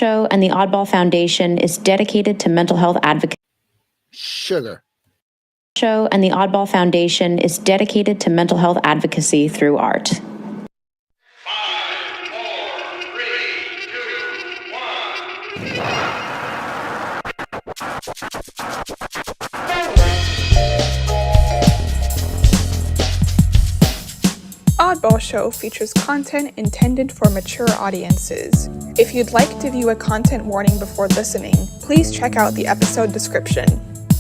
Show and the Oddball Foundation is dedicated to mental health advocacy. Sugar. Show and the Oddball Foundation is dedicated to mental health advocacy through art. 5, 4, 3, 2, 1. Oddball Show features content intended for mature audiences. If you'd like to view a content warning before listening, please check out the episode description.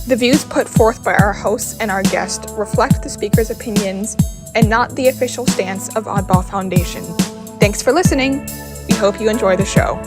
The views put forth by our hosts and our guest reflect the speaker's opinions and not the official stance of Oddball Foundation. Thanks for listening. We hope you enjoy the show.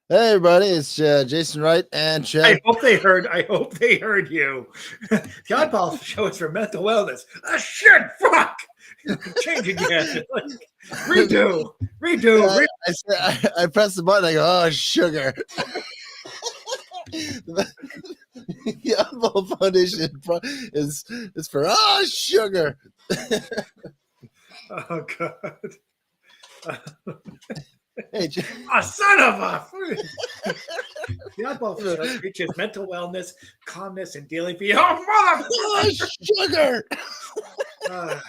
Hey everybody, it's Jason Wright and Chad. I hope they heard you. The Oddball Show is for mental wellness. Ah, shit, fuck. Change again. Redo. I press the button. I go, oh, sugar. The Oddball Foundation is for sugar. Oh God. Hey, Son of a! The Oddball Show features mental wellness, calmness, and dealing for you. Oh, sugar! We're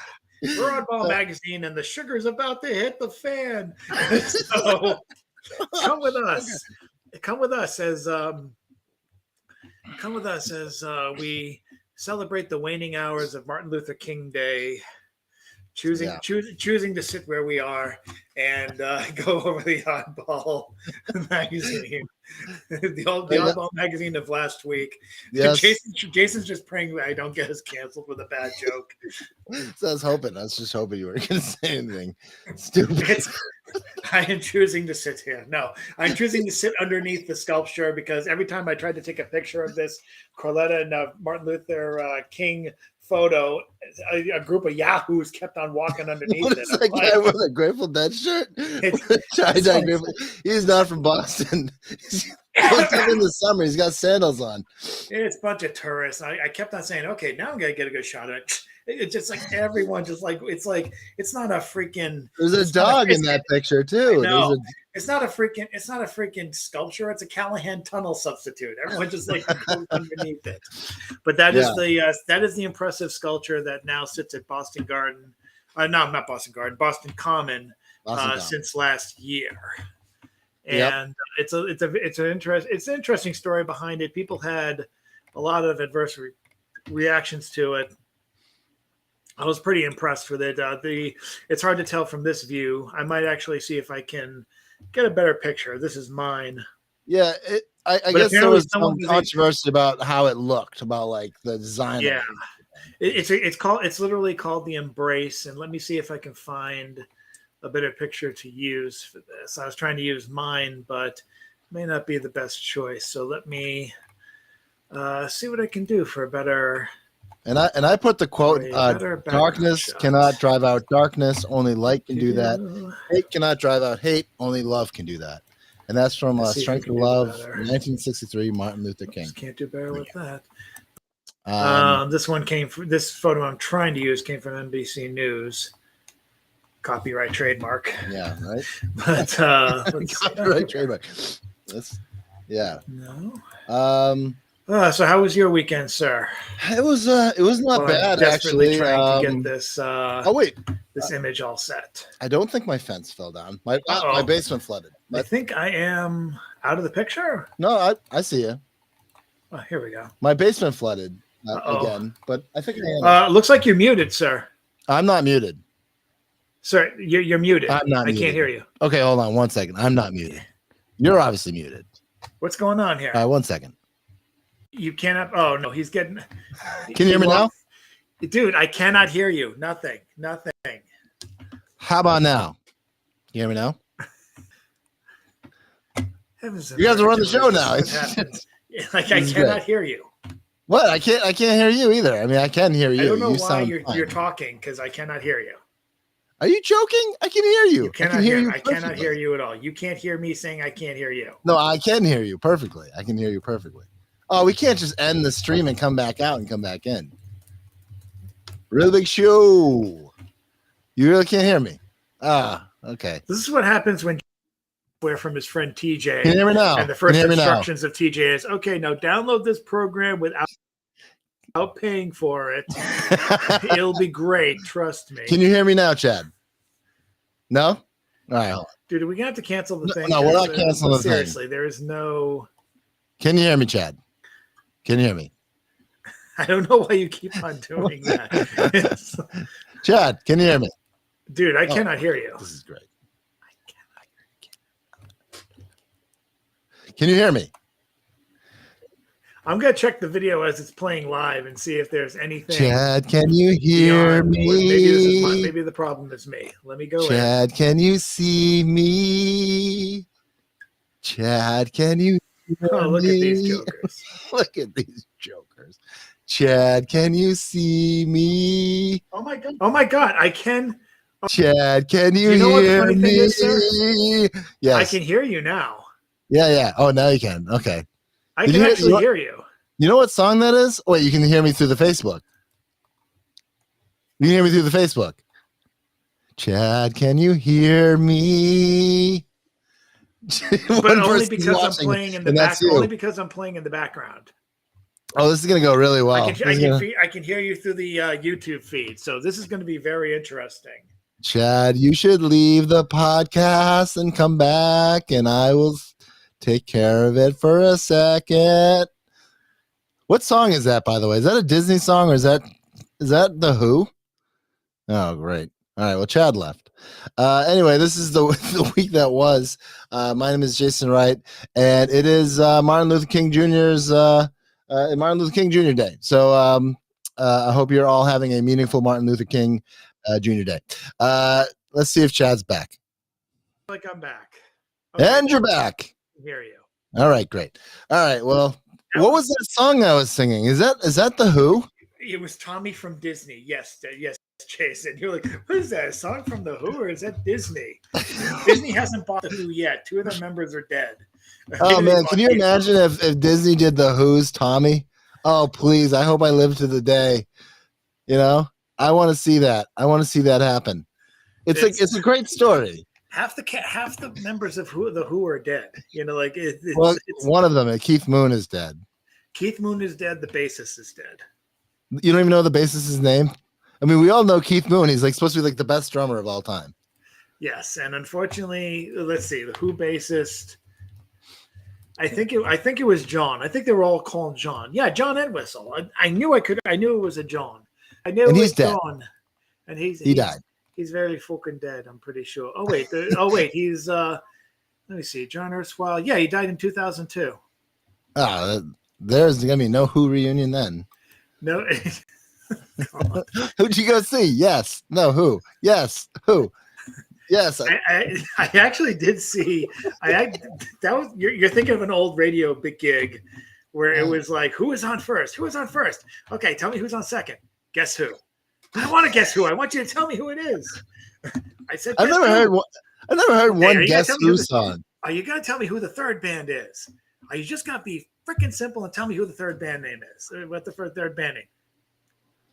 Oddball Magazine, and the sugar's about to hit the fan. So come with us. Come with us as we celebrate the waning hours of Martin Luther King Day. Choosing to sit where we are and go over the Oddball Magazine, the Oddball Magazine of last week. Yes. Jason's just praying I don't get us canceled with a bad joke. So I was just hoping you weren't going to say anything stupid. I am choosing to sit here. No, I'm choosing to sit underneath the sculpture because every time I tried to take a picture of this Corletta and Martin Luther King photo, a group of yahoos kept on walking underneath What is that guy with a Grateful Dead shirt? He's not from Boston. He's in the summer. He's got sandals on. It's a bunch of tourists. I kept on saying, okay, now I'm gonna get a good shot of it. It's just like everyone just like it's not a freaking. There's a dog in that picture too. No, it's not a freaking sculpture. It's a Callahan Tunnel substitute. Everyone just like goes underneath it. But that is the impressive sculpture that now sits at Boston Garden. No, not Boston Garden. Boston Common since last year. And it's an interesting story behind it. People had a lot of adverse reactions to it. I was pretty impressed with it. It's hard to tell from this view. I might actually see if I can get a better picture. This is mine. Yeah, I guess there was some controversy about how it looked, about like the design. Yeah, it's literally called the Embrace. And let me see if I can find a better picture to use for this. I was trying to use mine, but it may not be the best choice. So let me see what I can do for a better. And I put the quote: "Darkness cannot drive out darkness. Only light can do that. Hate cannot drive out hate. Only love can do that." And that's from Strength of Love, 1963, Martin Luther King. Just can't do better with that. This one this photo I'm trying to use came from NBC News. Copyright trademark. Yeah, right. But copyright trademark. No. So how was your weekend, sir? It was not bad, desperately actually. Trying to get this this image all set. I don't think my fence fell down. My basement flooded. I think I am out of the picture. No, I see you. Oh, here we go. My basement flooded again, but I think I am. Looks like you're muted, sir. I'm not muted. Sir, you're muted. I'm not muted. I can't hear you. Okay, hold on 1 second. I'm not muted. You're obviously muted. What's going on here? 1 second. You cannot. Oh no, he's getting. Can you hear me now? Dude, I cannot hear you. Nothing. How about now? You hear me now? Heavens, you guys are on the show now. I cannot hear you. What? I can't hear you either. I mean, I can hear you. I don't know You why sound you're fine. talking because I cannot hear you. Are you joking? I can hear you. You cannot I can hear you. I cannot perfectly. hear you at all. You can't hear me saying I can't hear you. No, I can hear you perfectly. I can hear you perfectly. Oh, we can't just end the stream and come back out and come back in. Real Big Show. You really can't hear me. Ah, okay. This is what happens when where from his friend TJ. Can you hear me now? And the first instructions of TJ is, okay, now download this program without paying for it. It'll be great. Trust me. Can you hear me now, Chad? No? All right. Hold on. Dude, are we going to have to cancel the thing? No, we're not canceling the thing. Seriously, there is no... Can you hear me, Chad? Can you hear me? I don't know why you keep on doing that. Chad, can you hear me? Dude, I cannot hear you. This is great. Can you hear me? I'm going to check the video as it's playing live and see if there's anything. Chad, can you hear me? Maybe the problem is me. Let me go in. Chad, can you see me? Chad, can you hear Oh, look me? at these jokers. Look at these jokers. Chad, can you see me? Oh my God. I can. Chad, can you, You know what the hear funny thing me? is, sir? Yes. I can hear you now. Yeah. Oh, now you can. Okay. I Did can you actually hear you. You know what song that is? Wait, you can hear me through the Facebook. You can hear me through the Facebook. Chad, can you hear me? But only because I'm playing in the back. Only because I'm playing in the background. Oh, this is gonna go really well. I can hear you through the YouTube feed, so this is going to be very interesting. Chad, you should leave the podcast and come back, and I will take care of it for a second. What song is that, by the way? Is that a Disney song, or is that The Who? Oh, great. All right, well, Chad left. Anyway, this is the week that was. My name is Jason Wright, and it is Martin Luther King Jr.'s Martin Luther King Jr. Day. So I hope you're all having a meaningful Martin Luther King Jr. Day. Let's see if Chad's back. Like I'm back. And you're back. I can hear you. All right, great. All right, well, what was that song I was singing? Is that The Who? It was Tommy from Disney. Yes, Jason. You're like, what is that? A song from The Who, or is that Disney? Disney hasn't bought The Who yet. Two of their members are dead. Oh, man, can you imagine if Disney did The Who's Tommy? Oh, please, I hope I live to the day. You know, I want to see that. I want to see that happen. It's a great story. Half the members of The Who are dead. You know, like it's one of them, Keith Moon, is dead. Keith Moon is dead. The bassist is dead. You don't even know the bassist's name? I mean, we all know Keith Moon. He's like supposed to be like the best drummer of all time. Yes, and unfortunately, let's see, the Who bassist. I think it was John. I think they were all called John. Yeah, John Entwistle. I knew it was a John. I knew it was John. And he died. He's very fucking dead, I'm pretty sure. Oh wait, he's let me see, John Erskine. Yeah, he died in 2002. There's gonna be no Who reunion then. No. Who'd you go see? Yes. No. Who? Yes. Who? Yes. I actually did see. You're thinking of an old radio big gig where it was like, who was on first? Who was on first? Okay, tell me who's on second. Guess who? I don't want to guess who. I want you to tell me who it is. I said. I've never heard one Guess Who song. Are you gonna tell me who the third band is? Are you just gonna be freaking simple and tell me who the third band name is? What the third band name?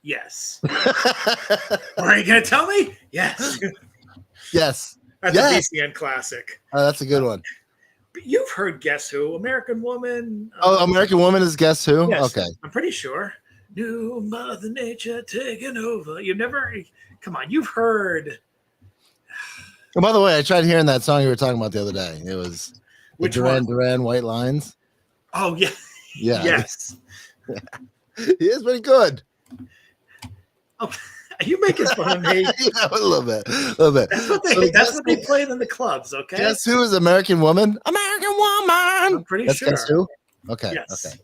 Yes. Are you going to tell me? Yes. Yes. That's a BCN classic. Oh, that's a good one. But you've heard Guess Who? American Woman. American Woman is Guess Who? Yes, okay. I'm pretty sure. New Mother Nature taking over. Come on, you've heard. Oh, by the way, I tried hearing that song you were talking about the other day. It was Duran White Lines. Oh, yeah. Yeah. Yes. He is pretty good. Oh, are you making fun of me? Yeah, a little bit. That's what they played in the clubs, okay? Guess Who is American Woman? American Woman! I'm pretty sure. Guess Who? Okay. Yes.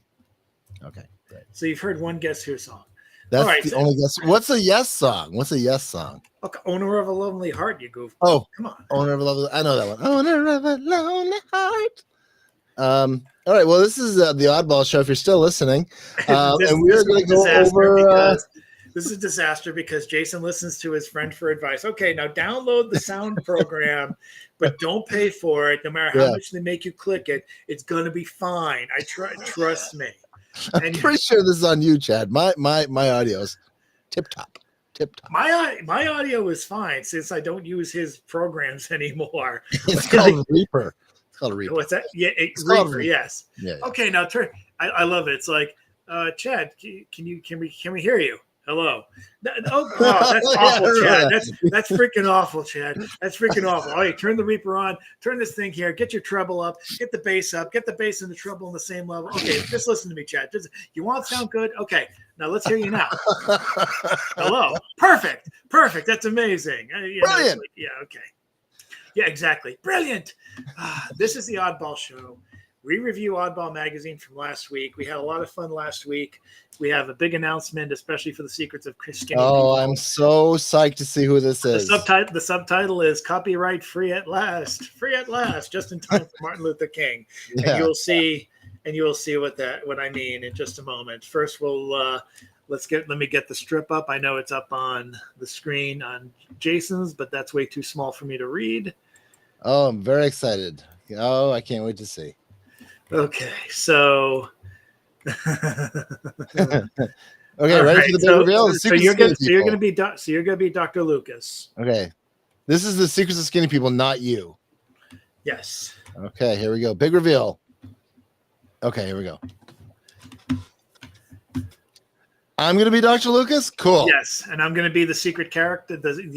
Okay. Great. So you've heard one Guess Who song. That's the only Guess. What's a Yes song? What's a Yes song? Okay, Owner of a Lonely Heart, you goof. Oh, come on. Owner of a Lonely. I know that one. Owner of a Lonely Heart. All right. Well, this is the Oddball Show. If you're still listening, and we're going to go over. This is a disaster because Jason listens to his friend for advice. Okay, now download the sound program, but don't pay for it. No matter how much they make you click it, it's going to be fine. Trust me. I'm pretty sure this is on you, Chad. My audio's tip top. My audio is fine since I don't use his programs anymore. It's called Reaper. It's called Reaper. What's that? Yeah, Reaper. Yes. Yeah. Okay, now turn. I love it. It's like, Chad, can we hear you? Hello. That's awful, Chad. That's freaking awful, Chad. That's freaking awful. Oh, hey, turn the Reaper on. Turn this thing here. Get your treble up. Get the bass up. Get the bass and the treble on the same level. Okay, just listen to me, Chad. You want to sound good? Okay, now let's hear you now. Hello. Perfect. That's amazing. Brilliant. Okay. Yeah, exactly. Brilliant. This is the Oddball Show. We review Oddball Magazine from last week. We had a lot of fun last week. We have a big announcement, especially for the Secrets of Skinny People. I'm so psyched to see who this is. The subtitle is Copyright Free at Last. Free at last, just in time for Martin Luther King. Yeah. And you will see what I mean in just a moment. First, let me get the strip up. I know it's up on the screen on Jason's, but that's way too small for me to read. Oh, I'm very excited. Oh, I can't wait to see. Okay, so okay, ready for the big reveal? So you're going to be Dr. Lucas. Okay, this is the Secrets of Skinny People, not you. Yes. Okay, here we go. Big reveal. Okay, here we go. I'm going to be Dr. Lucas. Cool. Yes, and I'm going to be the secret character, the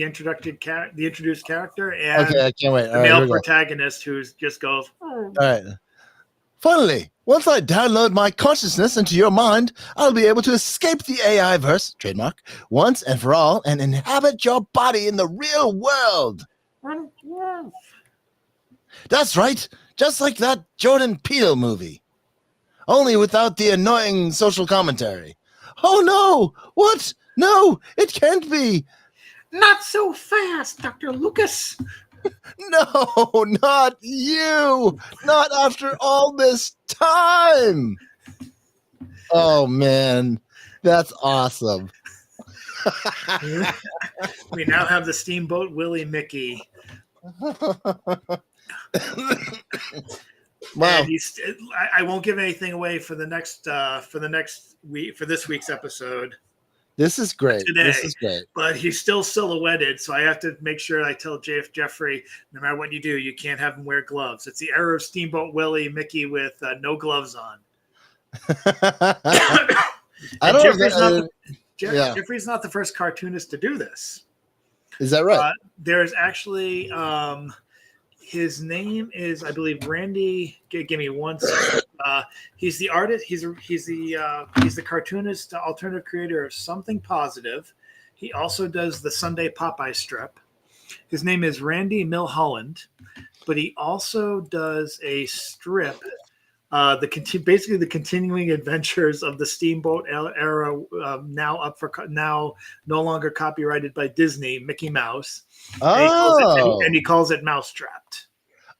introduced character, and okay, I can't wait. The male protagonist who just goes. All right. Finally, once I download my consciousness into your mind, I'll be able to escape the AI verse, trademark, once and for all, and inhabit your body in the real world. That's right, just like that Jordan Peele movie. Only without the annoying social commentary. Oh no! What? No, it can't be. Not so fast, Dr. Lucas. No, not you. Not after all this time. Oh, man. That's awesome. We now have the Steamboat Willie Mickey. Wow. And I won't give anything away for the next week, for this week's episode. This is great. Today, this is great. But he's still silhouetted, so I have to make sure I tell Jeffrey, no matter what you do, you can't have him wear gloves. It's the era of Steamboat Willie Mickey with no gloves on. Jeffrey's not the first cartoonist to do this. Is that right? There's actually his name is, I believe, Randy. Give me one second. He's the artist. He's the cartoonist, alternative creator of Something Positive. He also does the Sunday Popeye strip. His name is Randy Milholland, but he also does a strip, basically the continuing adventures of the Steamboat era, now no longer copyrighted by Disney, Mickey Mouse. Oh, and he calls it Mousetrapped.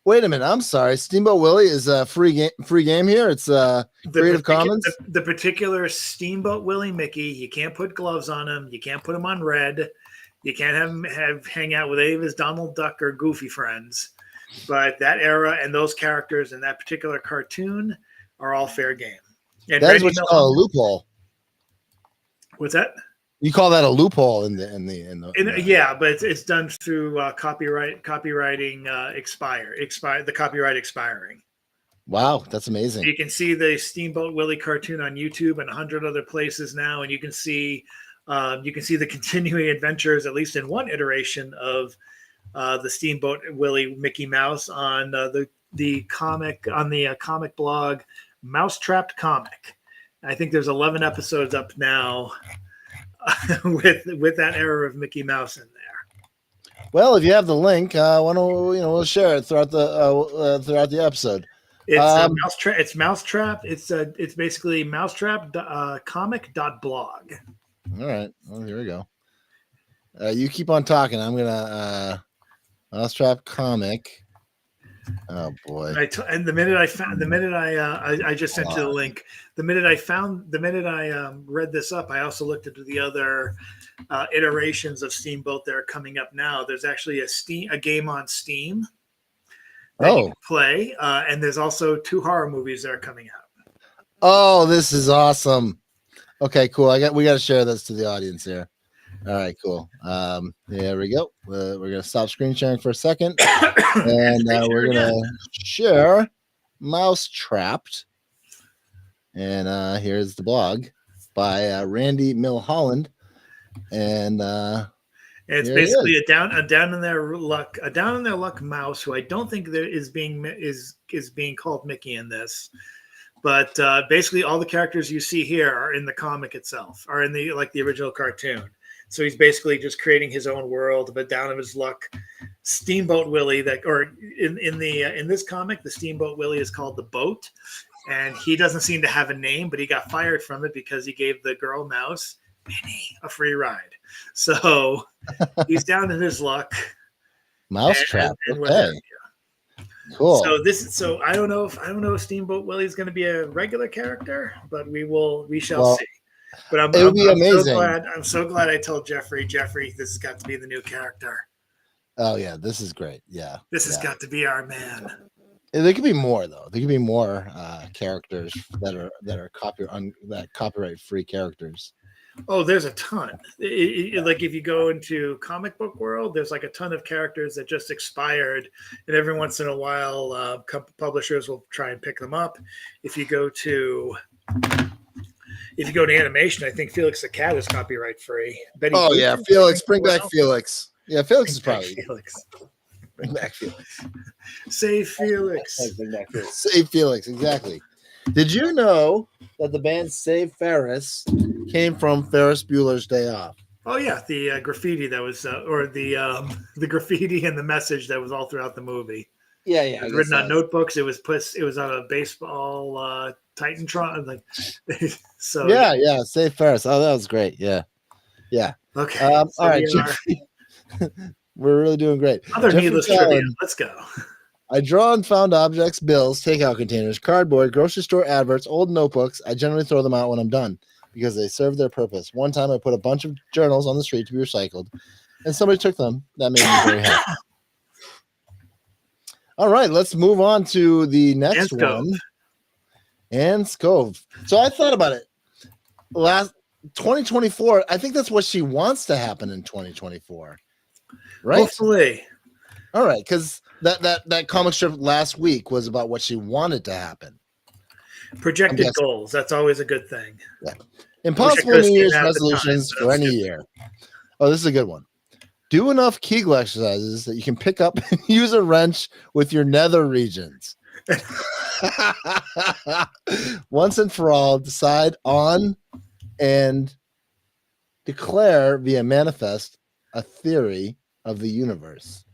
Wait a minute. I'm sorry. Steamboat Willie is a free game here. It's Creative Commons. The particular Steamboat Willie Mickey, you can't put gloves on him. You can't put him on red. You can't have him hang out with any of his Donald Duck or Goofy friends. But that era and those characters in that particular cartoon are all fair game. And that is what you call a loophole. What's that? You call that a loophole in the yeah, but it's done through the copyright expiring. Wow, that's amazing. You can see the Steamboat Willie cartoon on YouTube and 100 other places now, and you can see the continuing adventures, at least in one iteration of the Steamboat Willie Mickey Mouse on the comic blog Mousetrapped Comic. I think there's 11 episodes up now. with that era of Mickey Mouse in there. Well, if you have the link, we'll share it throughout the episode. It's Mousetrap. It's Mousetrap. It's basically mousetrap.comic.blog. All right. Well, here we go. You keep on talking. I'm gonna Mousetrap Comic. Oh boy. And the minute I just sent you the link. The minute I read this up, I also looked into the other iterations of Steamboat that are coming up now. There's actually a game on Steam that you can play, and there's also 2 horror movies that are coming out. Oh, this is awesome. Okay, cool. We got to share this to the audience here. All right, cool. There we go. We're gonna stop screen sharing for a second, and we're gonna share Mouse Trapped. And here's the blog by Randy Milholland, and it's basically a down in their luck mouse who I don't think there is being called Mickey in this. But basically, all the characters you see here are in the comic itself, are in the original cartoon. So he's basically just creating his own world, but down in his luck, Steamboat Willie. In this comic, the Steamboat Willie is called the Boat, and he doesn't seem to have a name, but he got fired from it because he gave the girl mouse Minnie a free ride. So he's down in his luck. Mousetrap. Okay. Cool. So I don't know if Steamboat Willie is going to be a regular character, but we shall see. But I'm amazing. I'm so glad I told Jeffrey, this has got to be the new character. Oh yeah, this is great. Yeah. This has got to be our man. There could be more though. There could be more characters that are copyright free characters. Oh, there's a ton. Like if you go into comic book world, there's like a ton of characters that just expired, and every once in a while, publishers will try and pick them up. If you go to animation, I think Felix the Cat is copyright free. Felix, bring back Felix. Yeah, Felix is probably Felix. Bring back Felix. Save Felix. Save Felix, exactly. Did you know that the band Save Ferris came from Ferris Bueller's Day Off? Oh yeah, the graffiti that was, or the graffiti and the message that was all throughout the movie. Yeah, it was written on notebooks. It was on a baseball Titantron. So yeah, Save Ferris. Oh, that was great. Yeah. Okay. All right, we're really doing great. Other needless trivia. Let's go. I draw and found objects, bills, takeout containers, cardboard, grocery store adverts, old notebooks. I generally throw them out when I'm done because they serve their purpose. One time I put a bunch of journals on the street to be recycled, and somebody took them. That made me very happy. All right, let's move on to the next one. Anne Scove. So I thought about it. Last 2024, I think that's what she wants to happen in 2024. Right? Hopefully. All right, because that comic strip last week was about what she wanted to happen. Projected goals. That's always a good thing. Yeah. Impossible New Year's resolutions for any year. Oh, this is a good one. Do enough Kegel exercises that you can pick up and use a wrench with your nether regions. Once and for all, decide on and declare via manifest a theory of the universe.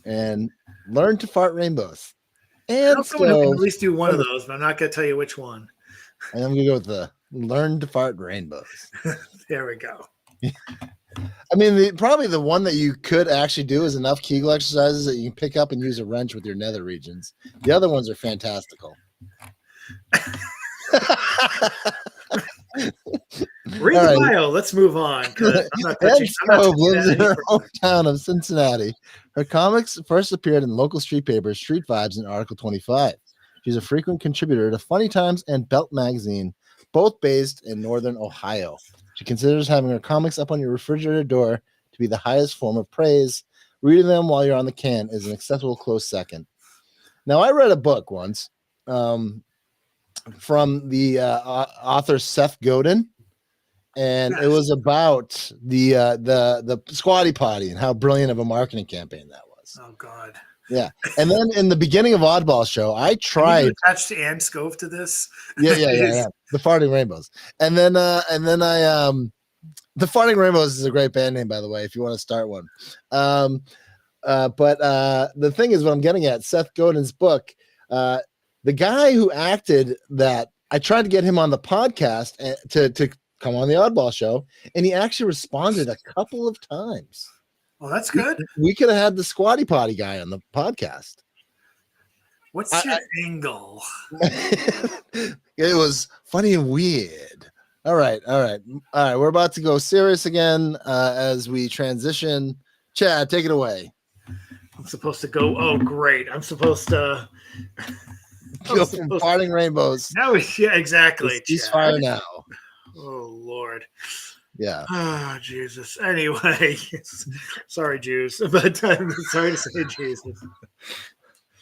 And learn to fart rainbows. And someone can at least do one of those, but I'm not going to tell you which one. And I'm going to go with the learn to fart rainbows. There we go. I mean, probably the one that you could actually do is enough Kegel exercises that you can pick up and use a wrench with your nether regions. The other ones are fantastical. Read the bio. Let's move on. Anne Scove lives in her hometown of Cincinnati. Her comics first appeared in local street papers, Street Vibes, and Article 25. She's a frequent contributor to Funny Times and Belt Magazine, both based in Northern Ohio. She considers having her comics up on your refrigerator door to be the highest form of praise. Reading them while you're on the can is an acceptable close second. Now, I read a book once from the author Seth Godin, and it was about the Squatty Potty and how brilliant of a marketing campaign that was. Oh God. Yeah. And then in the beginning of Oddball Show, I tried attached Anne Scove to this. Yeah. The Farting Rainbows. And then I the Farting Rainbows is a great band name, by the way, if you want to start one. But the thing is, what I'm getting at, Seth Godin's book, the guy who acted that, I tried to get him on the podcast to come on the Oddball Show, and he actually responded a couple of times. Well, that's good. We could have had the Squatty Potty guy on the podcast. What's your angle? It was funny and weird. All right. We're about to go serious again as we transition. Chad, take it away. I'm supposed to go. Oh, great! I'm supposed to Go from parting rainbows. Now, yeah, exactly. Ceasefire now. Oh Lord. Yeah. Oh Jesus. Anyway, sorry, Jews, but I'm sorry to say Jesus.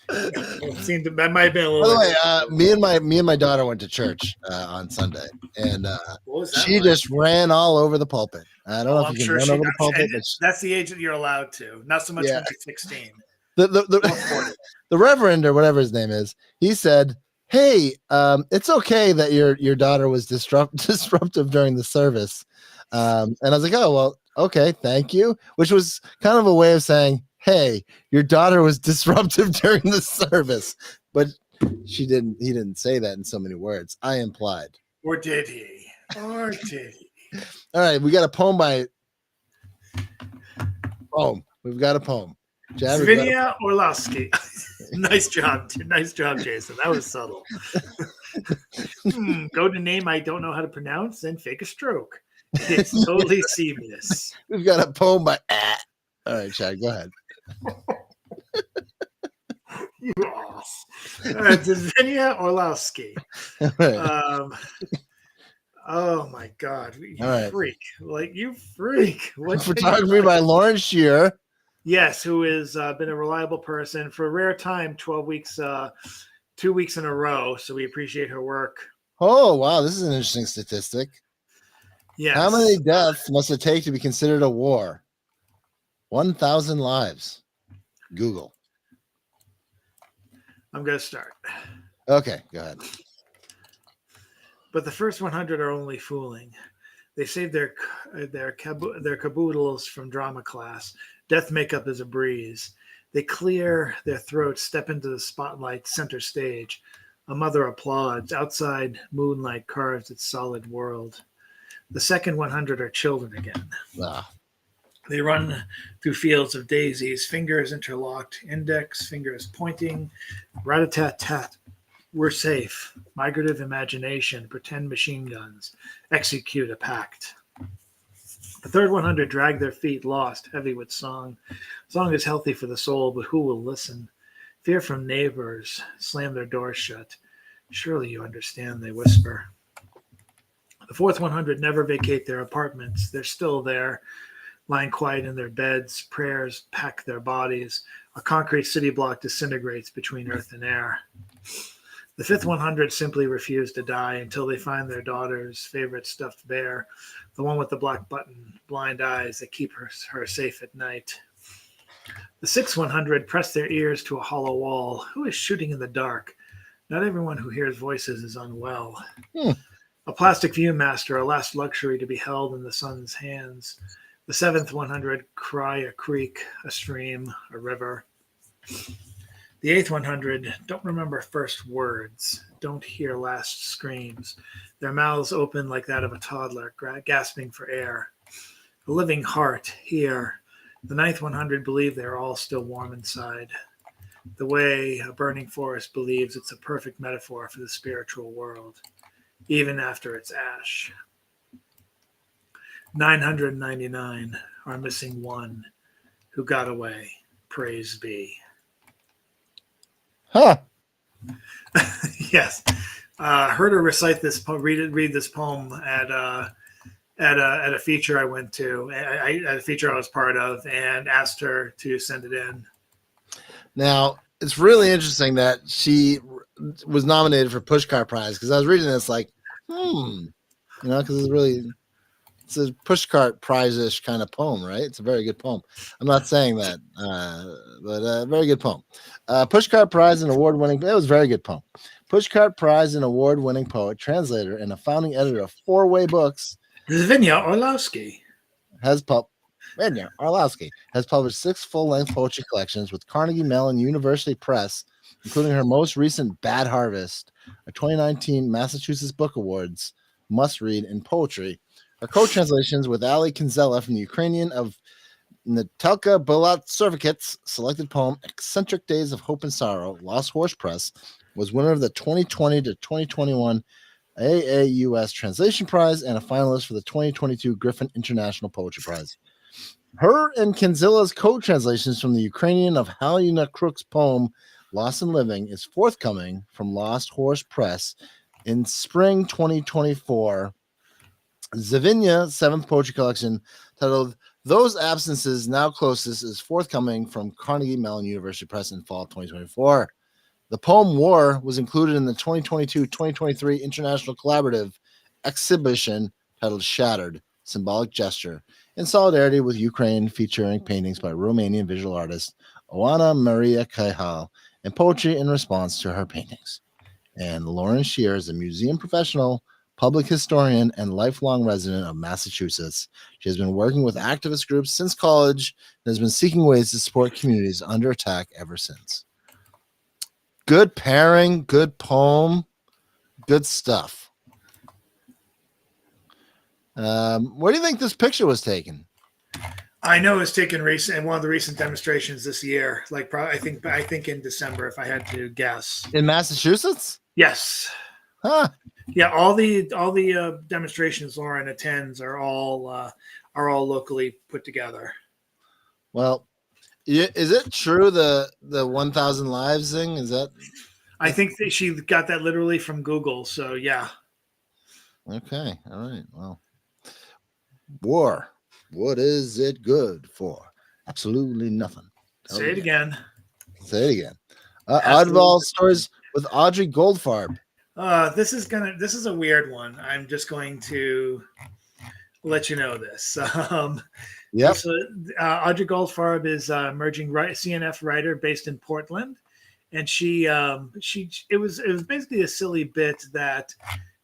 That might have been a little. By the way, me and my daughter went to church on Sunday, and she just ran all over the pulpit. I don't know if you can run over the pulpit. That's the age that you're allowed to. Not so much when you're 16. The reverend or whatever his name is, he said, "Hey, it's okay that your daughter was disruptive during the service," and I was like, "Oh well, okay, thank you," which was kind of a way of saying, "Hey, your daughter was disruptive during the service," but he didn't say that in so many words. I implied. Or did he? All right, we got a poem by We've got a poem. Zvinia Orlowski. Nice job, Jason. That was subtle. Go to name I don't know how to pronounce and fake a stroke. It's totally seamless. We've got a poem by All right, Chad, go ahead. You ass. Zvinia Orlowski. Oh my God. You freak. You freak. What photography by Lauren Shearer. Yes, who has been a reliable person for a rare time, 12 weeks, 2 weeks in a row. So we appreciate her work. Oh, wow. This is an interesting statistic. Yes. How many deaths must it take to be considered a war? 1,000 lives. Google. I'm going to start. Okay, go ahead. But the first 100 are only fooling. They save their caboodles from drama class. Death makeup is a breeze. They clear their throats, step into the spotlight, center stage. A mother applauds. Outside, moonlight carves its solid world. The second 100 are children again. Ah. They run through fields of daisies, fingers interlocked, index fingers pointing, rat-a-tat-tat. We're safe. Migrative imagination, pretend machine guns, execute a pact. The third 100 drag their feet, lost, heavy with song. Song is healthy for the soul, but who will listen? Fear from neighbors, slam their doors shut. Surely you understand, they whisper. The fourth 100 never vacate their apartments. They're still there, lying quiet in their beds. Prayers pack their bodies. A concrete city block disintegrates between earth and air. The fifth 100 simply refuse to die until they find their daughter's favorite stuffed bear, the one with the black button, blind eyes that keep her safe at night. The sixth 100 press their ears to a hollow wall. Who is shooting in the dark? Not everyone who hears voices is unwell. A plastic viewmaster, a last luxury to be held in the sun's hands. The seventh 100 cry a creek, a stream, a river. The eighth 100 don't remember first words, don't hear last screams. Their mouths open like that of a toddler, gasping for air. A living heart here. The ninth 100 believe they're all still warm inside. The way a burning forest believes it's a perfect metaphor for the spiritual world, even after its ash. 999 are missing one who got away. Praise be. Huh. Yes. Heard her recite this poem, read this poem at a feature I went to, at a feature I was part of, and asked her to send it in. Now, it's really interesting that she was nominated for Pushcart Prize, because I was reading this like, because it's a Pushcart Prize-ish kind of poem, right? It's a very good poem. I'm not saying that, but a very good poem. Pushcart Prize, an award-winning, it was a very good poem. Pushcart Prize, an award-winning poet, translator, and a founding editor of Four-Way Books. Zvinia Orlowski has published 6 full-length poetry collections with Carnegie Mellon University Press, including her most recent Bad Harvest, a 2019 Massachusetts Book Awards must-read in poetry. Her co-translations with Ali Kinsella from the Ukrainian of Natelka Bolat-Servikit's selected poem, Eccentric Days of Hope and Sorrow, Lost Horse Press, was winner of the 2020 to 2021 AAUS Translation Prize and a finalist for the 2022 Griffin International Poetry Prize. Her and Kinzilla's co-translations from the Ukrainian of Halina Crook's poem, Lost and Living, is forthcoming from Lost Horse Press in spring 2024. Zavinya, 7th poetry collection, titled Those Absences Now Closest, is forthcoming from Carnegie Mellon University Press in fall 2024. The poem War was included in the 2022-2023 International Collaborative exhibition titled Shattered, Symbolic Gesture, in solidarity with Ukraine, featuring paintings by Romanian visual artist Oana Maria Caihal and poetry in response to her paintings. And Lauren Shear is a museum professional, public historian, and lifelong resident of Massachusetts. She has been working with activist groups since college and has been seeking ways to support communities under attack ever since. Good pairing, good poem, good stuff. Where do you think this picture was taken? I know it was taken recent in one of the recent demonstrations this year. Like, I think in December, if I had to guess. In Massachusetts? Yes. Huh. Yeah, all the demonstrations Lauren attends are all locally put together. Well, is it true the 1,000 lives thing? Is that? I think that she got that literally from Google. So yeah. Okay. All right. Well, war. What is it good for? Absolutely nothing. Say it again. Say it again. Oddball Stories with Audrey Goldfarb. This is a weird one. I'm just going to let you know this. Yep. So, Audrey Goldfarb is emerging CNF writer based in Portland, and it was basically a silly bit that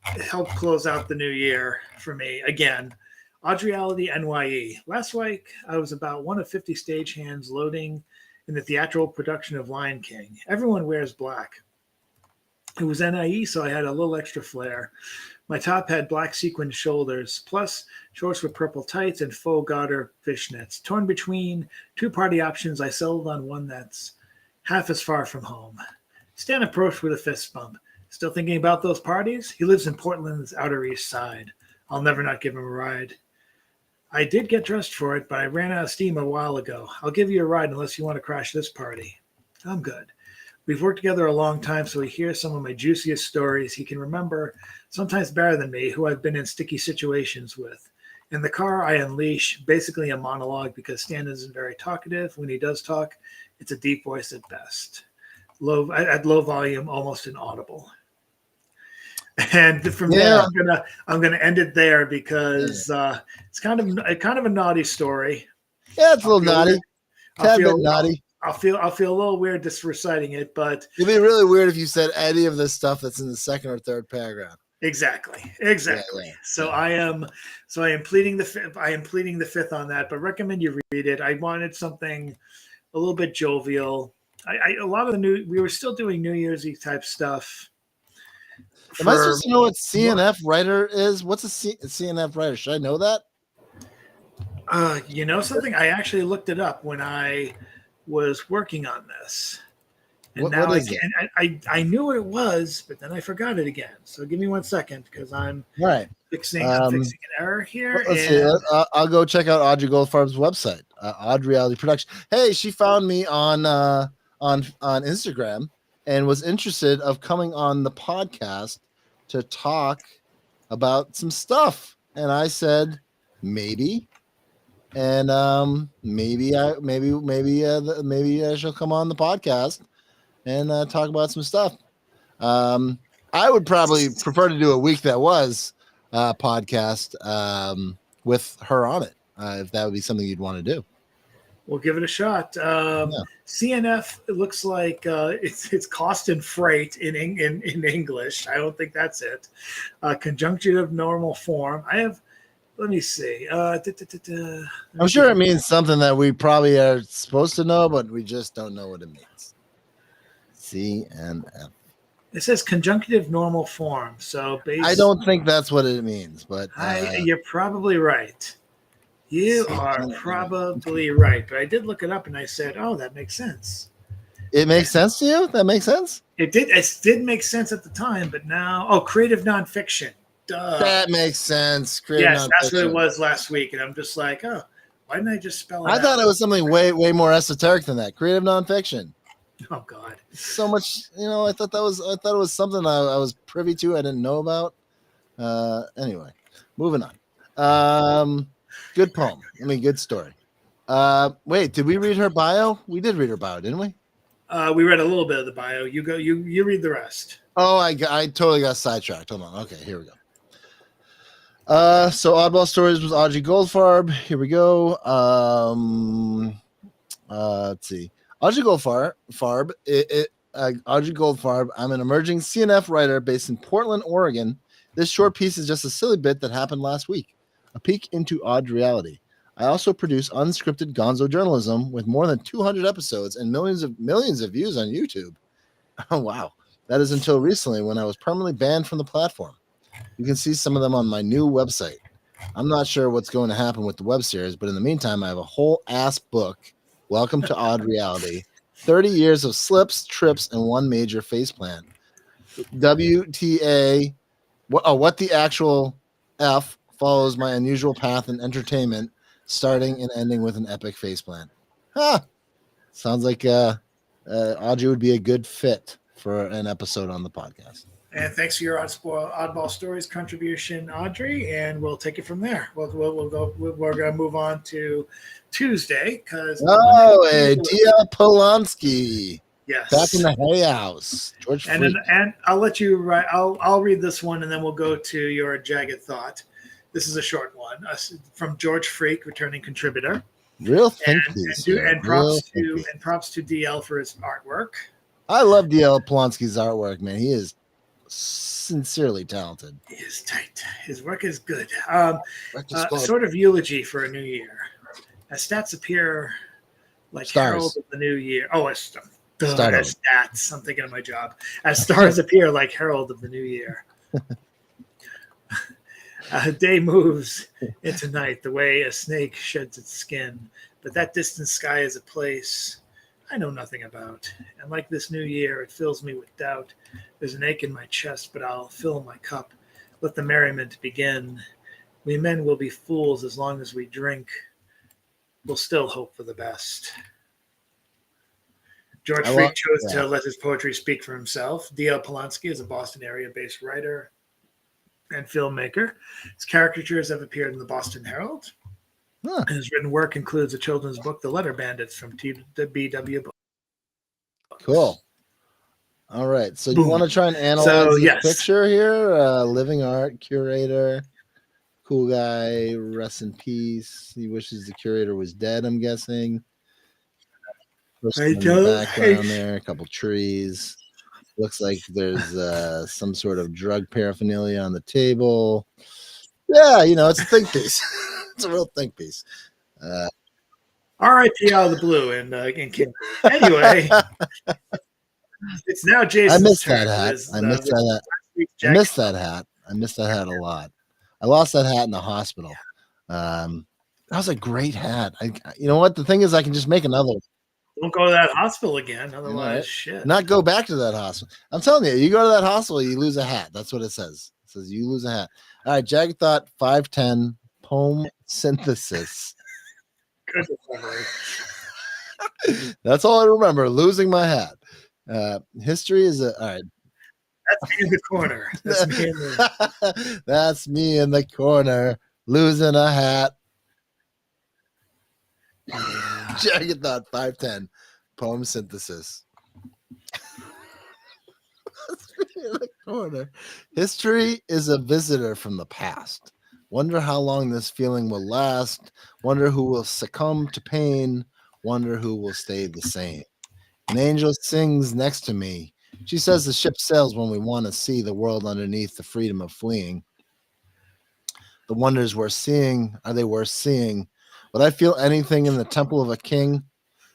helped close out the new year for me. Again, Audreyality NYE. Last week, I was about one of 50 stagehands loading in the theatrical production of Lion King. Everyone wears black. It was NIE, so I had a little extra flair. My top had black sequined shoulders, plus shorts with purple tights and faux garter fishnets. Torn between two party options, I settled on one that's half as far from home. Stan approached with a fist bump. Still thinking about those parties? He lives in Portland's Outer East Side. I'll never not give him a ride. I did get dressed for it, but I ran out of steam a while ago. I'll give you a ride unless you want to crash this party. I'm good. We've worked together a long time, so he hears some of my juiciest stories. He can remember, sometimes better than me, who I've been in sticky situations with. In the car, I unleash basically a monologue because Stan isn't very talkative. When he does talk, it's a deep voice at best. At low volume, almost inaudible. And from there, I'm gonna end it there because it's kind of a naughty story. Yeah, it's a little naughty. Tad bit naughty. I'll feel a little weird just reciting it, but it'd be really weird if you said any of the stuff that's in the second or third paragraph. Exactly. Yeah. So I am pleading the fifth on that, but recommend you read it. I wanted something a little bit jovial. We were still doing New Year's Eve type stuff. Am I supposed to know what CNF writer is? What's a CNF writer? Should I know that? You know something? I actually looked it up when I was working on this. And what now is it? I knew what it was, but then I forgot it again. So give me 1 second because I'm fixing an error here. Let's see. I'll go check out Audrey Goldfarb's website, Audreyality Production. Hey, she found me on Instagram and was interested of coming on the podcast to talk about some stuff. And I said, maybe. And maybe she'll come on the podcast and talk about some stuff. I would probably prefer to do a Week That Was podcast with her on it, if that would be something you'd want to do. We'll give it a shot. CNF, it looks like it's cost and freight in English. I don't think that's it. Conjunctive normal form. Let me see. I'm sure it means something that we probably are supposed to know, but we just don't know what it means. CNF. It says conjunctive normal form. So I don't think that's what it means, but you're probably right. You are probably right, but I did look it up and I said, "Oh, that makes sense." It makes sense to you? That makes sense? It did make sense at the time, but now, creative nonfiction. Duh. That makes sense. Creative Yes, that's what it nonfiction. was last week, and I'm just like, oh, why didn't I just spell it I out? thought it was something way more esoteric than that. Creative nonfiction. Oh God. So much, I thought it was something I was privy to. I didn't know about. Anyway, moving on. Good poem. Good story. Wait, did we read her bio? We did read her bio, didn't we? We read a little bit of the bio. You go. You read the rest. Oh, I totally got sidetracked. Hold on. Okay, here we go. So Oddball Stories was Audrey Goldfarb. Here we go. Let's see. Audrey Goldfarb. Audrey Goldfarb. I'm an emerging CNF writer based in Portland, Oregon. This short piece is just a silly bit that happened last week. A peek into odd reality. I also produce unscripted gonzo journalism with more than 200 episodes and millions of views on YouTube. Oh, wow. That is until recently when I was permanently banned from the platform. You can see some of them on my new website. I'm not sure what's going to happen with the web series, but in the meantime, I have a whole ass book, Welcome to Odd Reality, 30 years of slips, trips, and one major faceplant. WTA, what the actual F follows my unusual path in entertainment, starting and ending with an epic faceplant. Sounds like Audrey would be a good fit for an episode on the podcast. And thanks for your Oddball Stories contribution, Audrey. And we'll take it from there. We'll go. We're going to move on to Tuesday because Dia Polanski. Yes, back in the Hay House. George and I'll let you write. I'll read this one, and then we'll go to your jagged thought. This is a short one from George Freak, returning contributor. Real think piece. And props to DL for his artwork. I love DL Polanski's artwork, man. He is sincerely talented. He is tight. His work is good. Stars. Sort of eulogy for a new year. As stats appear like herald of the new year. Oh, as stats. I'm thinking of my job. As stars appear like herald of the new year. Day moves into night the way a snake sheds its skin, but that distant sky is a place I know nothing about. And like this new year, it fills me with doubt. There's an ache in my chest, but I'll fill my cup. Let the merriment begin. We men will be fools as long as we drink. We'll still hope for the best. George Freak chose to let his poetry speak for himself. D.L. Polanski is a Boston area-based writer and filmmaker. His caricatures have appeared in the Boston Herald. Huh. His written work includes a children's book, The Letter Bandits, from the BW Books. Cool. All right. So you want to try and analyze this picture here? Living art curator, cool guy, rest in peace. He wishes the curator was dead, I'm guessing. Background there, a couple trees. Looks like there's some sort of drug paraphernalia on the table. Yeah, it's a think piece. It's a real think piece. R.I.P. out of the blue and Kim. Anyway, it's now Jason's I missed turn. that hat. I missed that hat. I missed that hat a lot. I lost that hat in the hospital. That was a great hat. You know what? The thing is, I can just make another one. Don't go to that hospital again. Otherwise, shit. Not go back to that hospital. I'm telling you, you go to that hospital, you lose a hat. That's what it says. It says you lose a hat. All right, Jagged Thought 510 poem synthesis. Good memory. That's all I remember. Losing my hat. History is all right. That's me in the corner. That's me in the corner losing a hat. Yeah. Jagged Thought 510 poem synthesis. In the corner. History is a visitor from the past. Wonder how long this feeling will last. Wonder who will succumb to pain. Wonder who will stay the same. An angel sings next to me. She says the ship sails when we want to see the world underneath the freedom of fleeing. The wonders we're seeing, are they worth seeing? Would I feel anything in the temple of a king?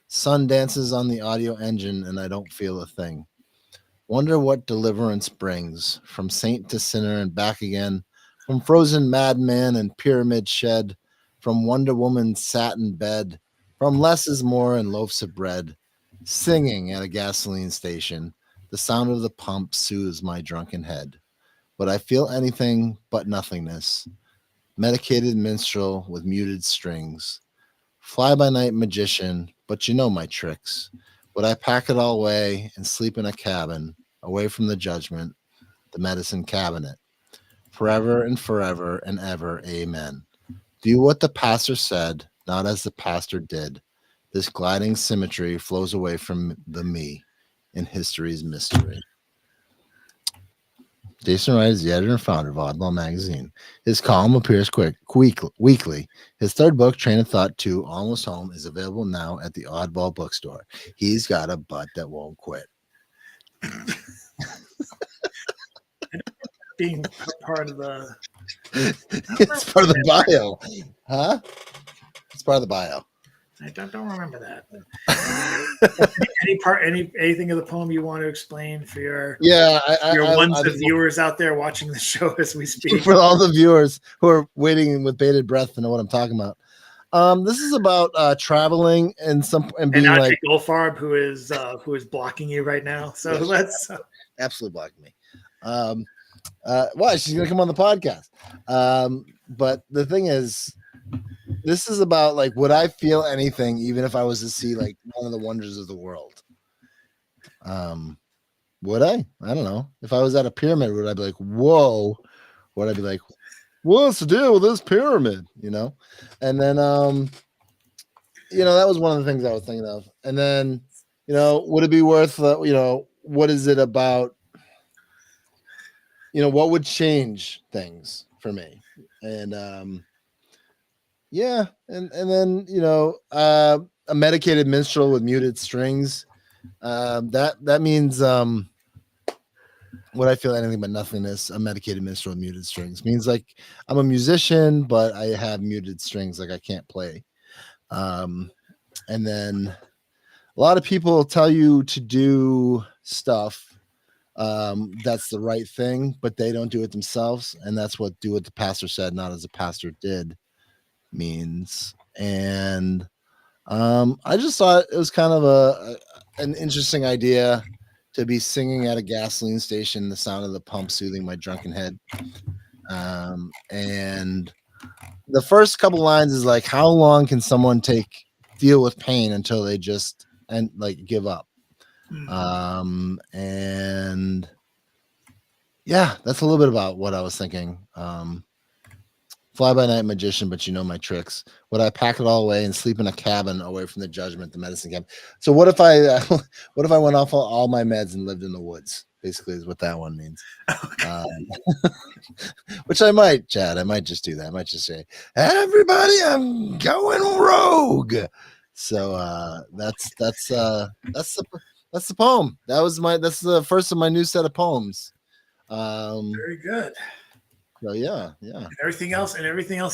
Sun dances on the audio engine and I don't feel a thing. Wonder what deliverance brings, from saint to sinner and back again, from frozen madman and pyramid shed, from Wonder Woman's satin bed, from less is more and loaves of bread, singing at a gasoline station. The sound of the pump soothes my drunken head. Would I feel anything but nothingness? Medicated minstrel with muted strings. Fly-by-night magician, but you know my tricks. Would I pack it all away and sleep in a cabin, away from the judgment, the medicine cabinet? Forever and forever and ever, amen. Do what the pastor said, not as the pastor did. This gliding symmetry flows away from the me in history's mystery. Jason Wright is the editor and founder of Oddball Magazine. His column appears weekly. His third book, Train of Thought 2, Almost Home, is available now at the Oddball Bookstore. He's got a butt that won't quit. Being part of the... It's part of the bio. Huh? It's part of the bio. I don't remember that. Anything of the poem you want to explain for your ones of viewers out there watching the show as we speak? For all the viewers who are waiting with bated breath to know what I'm talking about. This is about traveling and being like Goldfarb, who is blocking you right now. So yes, let's absolutely blocking me. Why? She's gonna come on the podcast. But the thing is, this is about like, would I feel anything even if I was to see like one of the wonders of the world? Would I? I don't know. If I was at a pyramid, would I be like, whoa? Would I be like, what's the deal with this pyramid? You know? And then, that was one of the things I was thinking of. And then, would it be worth, what is it about? What would change things for me? And, yeah, and then a medicated minstrel with muted strings. That means would I feel anything but nothingness? A medicated minstrel with muted strings means like I'm a musician, but I have muted strings, like I can't play. And then a lot of people tell you to do stuff that's the right thing, but they don't do it themselves, and that's what do what the pastor said, not as the pastor did means. And I just thought it was kind of an interesting idea to be singing at a gasoline station, the sound of the pump soothing my drunken head. And the first couple lines is like, how long can someone deal with pain until they just give up? And yeah, that's a little bit about what I was thinking. Fly-by-night magician, but you know my tricks. Would I pack it all away and sleep in a cabin away from the judgment, the medicine cabin? So what if I went off all my meds and lived in the woods? Basically, is what that one means. Which I might, Chad. I might just do that. I might just say, "Everybody, I'm going rogue." So that's the poem. That's the first of my new set of poems. Very good. So yeah. And everything else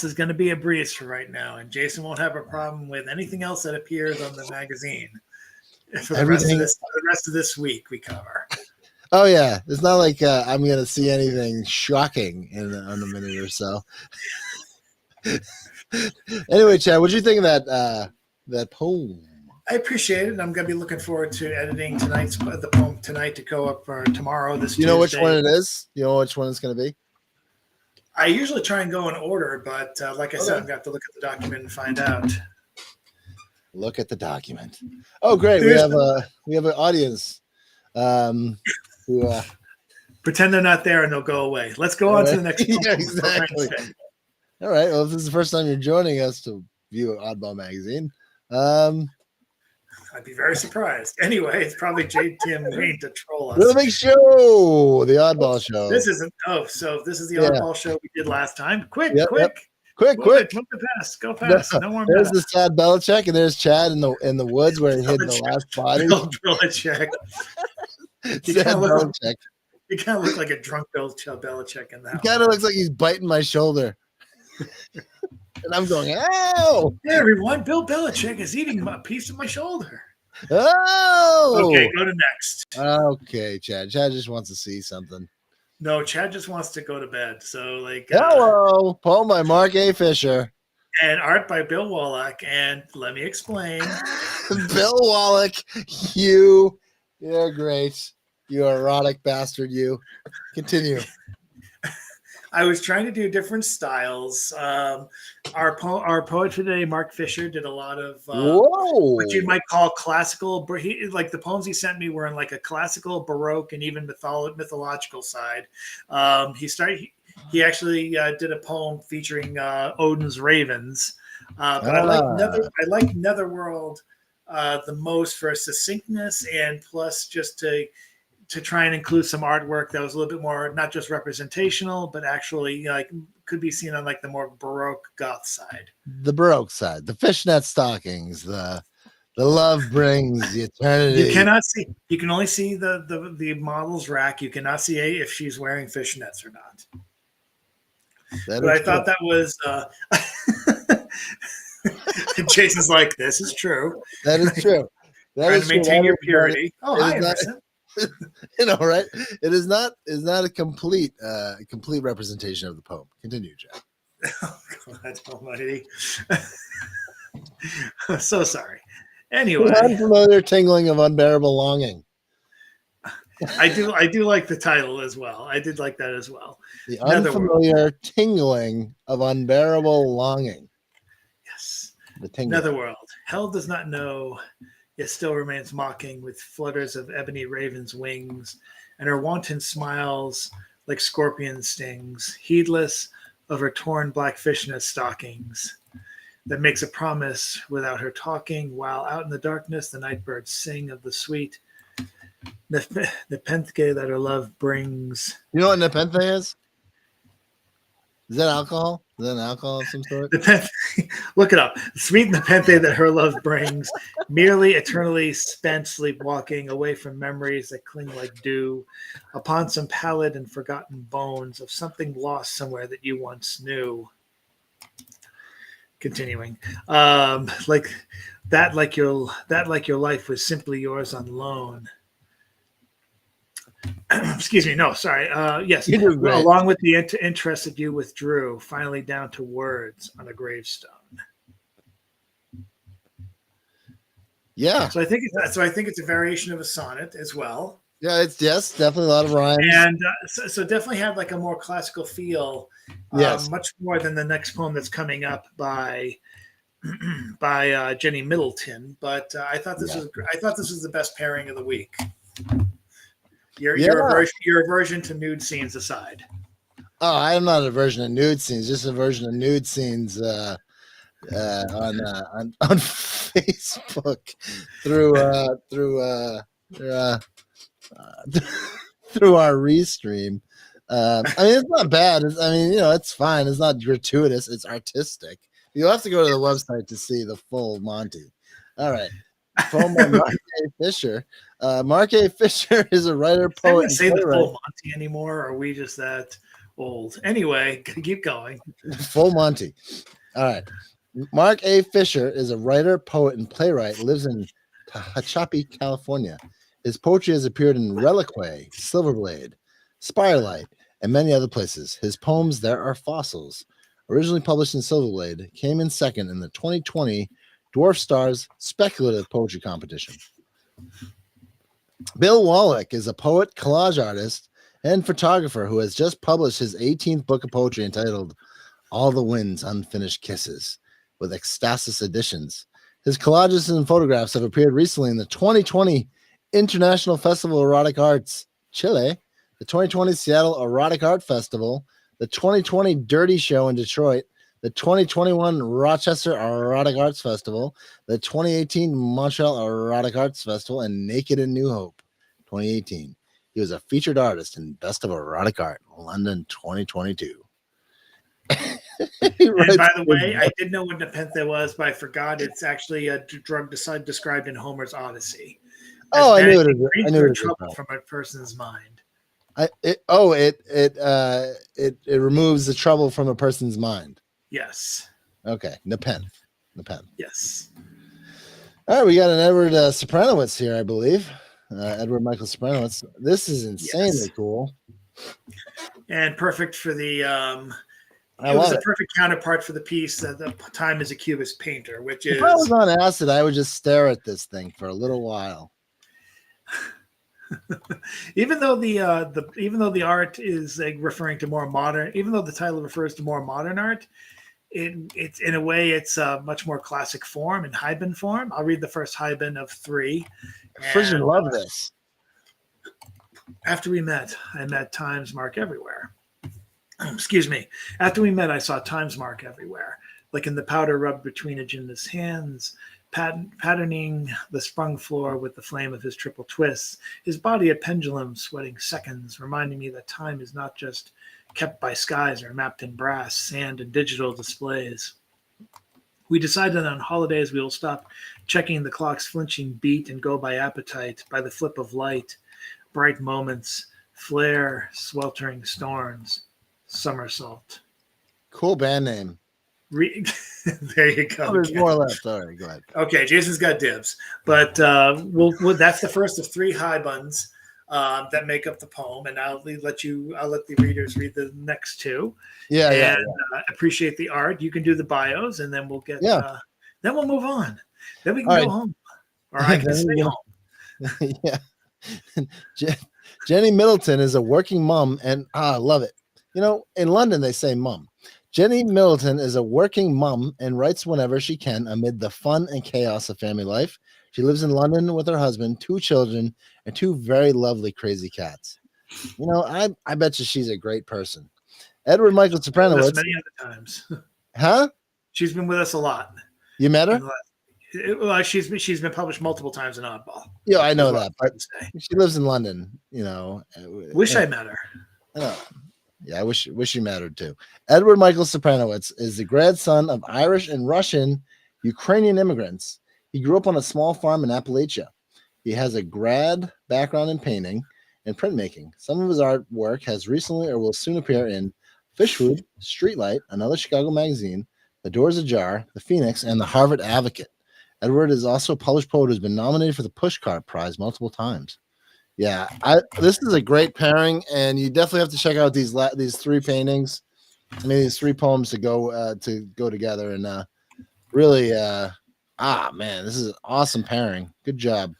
is going to be a breeze for right now, and Jason won't have a problem with anything else that appears on the magazine for the rest of this week. We cover. Oh yeah, it's not like I'm going to see anything shocking in a minute or so. Anyway, Chad, what do you think of that poem? I appreciate it. I'm going to be looking forward to editing the poem tonight to go up for tomorrow. You know which one it is? You know which one it's going to be? I usually try and go in order, but like I said, I'm going to have to look at the document and find out. Look at the document. Oh, great. We have an audience who pretend they're not there and they'll go away. Let's go on to the next yeah, exactly. All right. Well, if this is the first time you're joining us to view Oddball Magazine, I'd be very surprised. Anyway, it's probably JTM Green to troll us. The big show, the Oddball Show. This is the Oddball Show we did last time. Quick. Quick. Move past. Go past. No more There's minutes. the Chad Belichick, and there's Chad in the woods where he hid the last body. Belichick. Belichick. You kind of look like a drunk Bill Belichick in that. He kind of looks like he's biting my shoulder. And I'm going, ow! Hey, everyone, Bill Belichick is eating a piece of my shoulder. Oh! Okay, go to next. Okay, Chad. Chad just wants to see something. No, Chad just wants to go to bed. So, Hello! Poem by Mark A. Fisher. and art by Bill Wallach. And let me explain. Bill Wallach, you're great. You erotic bastard, you. Continue. I was trying to do different styles. Our poet today, Mark Fisher, did a lot of what you might call classical. Like the poems he sent me were in like a classical, Baroque, and even mythological side. He actually did a poem featuring Odin's ravens. But I like Netherworld the most for succinctness and plus just to try and include some artwork that was a little bit more not just representational, but actually like could be seen on like the more Baroque goth side. The Baroque side, the fishnet stockings, the love brings the eternity. You cannot see. You can only see the model's rack. You cannot see if she's wearing fishnets or not. But I thought that was. Jason's like, this is true. That is true. Trying to maintain your purity. Oh, hi, Emerson. Right? It is not a complete representation of the poem. Continue, Jack. Oh God Almighty! So sorry. Anyway, unfamiliar tingling of unbearable longing. I do like the title as well. I did like that as well. The unfamiliar tingling of unbearable longing. Yes. The tingling. Netherworld. Hell does not know. It still remains mocking with flutters of ebony raven's wings, and her wanton smiles like scorpion stings, heedless of her torn black fishnet stockings, that makes a promise without her talking, while out in the darkness the night birds sing of the sweet nepenthe that her love brings. You know what nepenthe is? Is that alcohol? Is that an alcohol of some sort? Look it up. Sweet nepenthe that her love brings, merely eternally spent sleepwalking away from memories that cling like dew upon some pallid and forgotten bones of something lost somewhere that you once knew. Continuing, like your life was simply yours on loan. Excuse me. No, sorry. Yes. Along with the interest that you withdrew, finally down to words on a gravestone. Yeah. So I think it's a variation of a sonnet as well. Yeah, it's definitely a lot of rhymes. And so definitely had like a more classical feel. Yes. Much more than the next poem that's coming up by Jenny Middleton. But I thought this was the best pairing of the week. Your aversion to nude scenes aside. Oh, I'm not a version of nude scenes, just a version of nude scenes on Facebook through our restream. I mean, it's not bad. It's fine. It's not gratuitous. It's artistic. You'll have to go to the website to see the full Monty. All right. Poem by Mark A. Fisher. Mark A. Fisher is a writer, poet, say the full Monty anymore. Or are we just that old? Anyway, keep going. Full Monty. All right. Mark A. Fisher is a writer, poet, and playwright. Lives in Tehachapi, California. His poetry has appeared in Reliquary, Silverblade, Spirelight, and many other places. His poems, There Are Fossils, originally published in Silverblade, came in second in the 2020 Dwarf Stars Speculative Poetry Competition. Bill Wallach is a poet, collage artist, and photographer who has just published his 18th book of poetry entitled All the Wind's Unfinished Kisses, with Ecstasis Editions. His collages and photographs have appeared recently in the 2020 International Festival of Erotic Arts, Chile, the 2020 Seattle Erotic Art Festival, the 2020 Dirty Show in Detroit, the 2021 Rochester Erotic Arts Festival, the 2018 Montreal Erotic Arts Festival, and Naked in New Hope 2018. He was a featured artist in Best of Erotic Art, London 2022. And by the way, I did know what nepenthe was, but I forgot it's actually a drug described in Homer's Odyssey. Oh, I knew it. I knew it. Trouble from a person's mind. It removes the trouble from a person's mind. Yes. Okay. Nepenthe. Yes. All right, we got an Edward Sopranowitz here, I believe. Edward Michael Sopranowitz. This is insanely cool. And perfect for the It was a perfect counterpart for the piece that the Time is a Cubist painter, which is. If I was on acid, I would just stare at this thing for a little while. Even though the art is referring to more modern, even though the title refers to more modern art, it's in a way it's a much more classic form in Heiban form. I'll read the first Heiban of 3. Frisian love this. After we met, I met Time's mark everywhere. Excuse me. After we met, I saw Time's mark everywhere, like in the powder rubbed between a gymnast's hands, patterning the sprung floor with the flame of his triple twists, his body a pendulum sweating seconds, reminding me that time is not just kept by skies or mapped in brass, sand, and digital displays. We decided on holidays we will stop checking the clock's flinching beat and go by appetite, by the flip of light, bright moments, flare, sweltering storms, somersault. Cool band name. There you go. Oh, there's more left. All right, go ahead. Okay, Jason's got dibs, but that's the first of 3 Heibans that make up the poem, and I'll let the readers read the next 2. Yeah. Appreciate the art. You can do the bios, and then we'll get. Then we'll move on. Then we can go home, or I can stay home. Yeah. Jenny Middleton is a working mom, and I love it. In London they say mum. Jenny Middleton is a working mom and writes whenever she can amid the fun and chaos of family life. She lives in London with her husband, 2 children, and 2 very lovely crazy cats. I bet you she's a great person. Edward Michael Sopranowicz. Many other times. Huh? She's been with us a lot. You met her? Well, she's been published multiple times in Oddball. Yeah, I know that. But she lives in London. Wish I met her. Yeah, I wish you mattered too. Edward Michael Sopranowicz is the grandson of Irish and Russian Ukrainian immigrants. He grew up on a small farm in Appalachia. He has a grad background in painting and printmaking. Some of his artwork has recently or will soon appear in Fishwood, Streetlight, Another Chicago Magazine, The Doors Ajar, The Phoenix, and The Harvard Advocate. Edward is also a published poet who's been nominated for the Pushcart Prize multiple times. Yeah, this is a great pairing, and you definitely have to check out these 3 paintings. These 3 poems to go together, and really, man, this is an awesome pairing. Good job.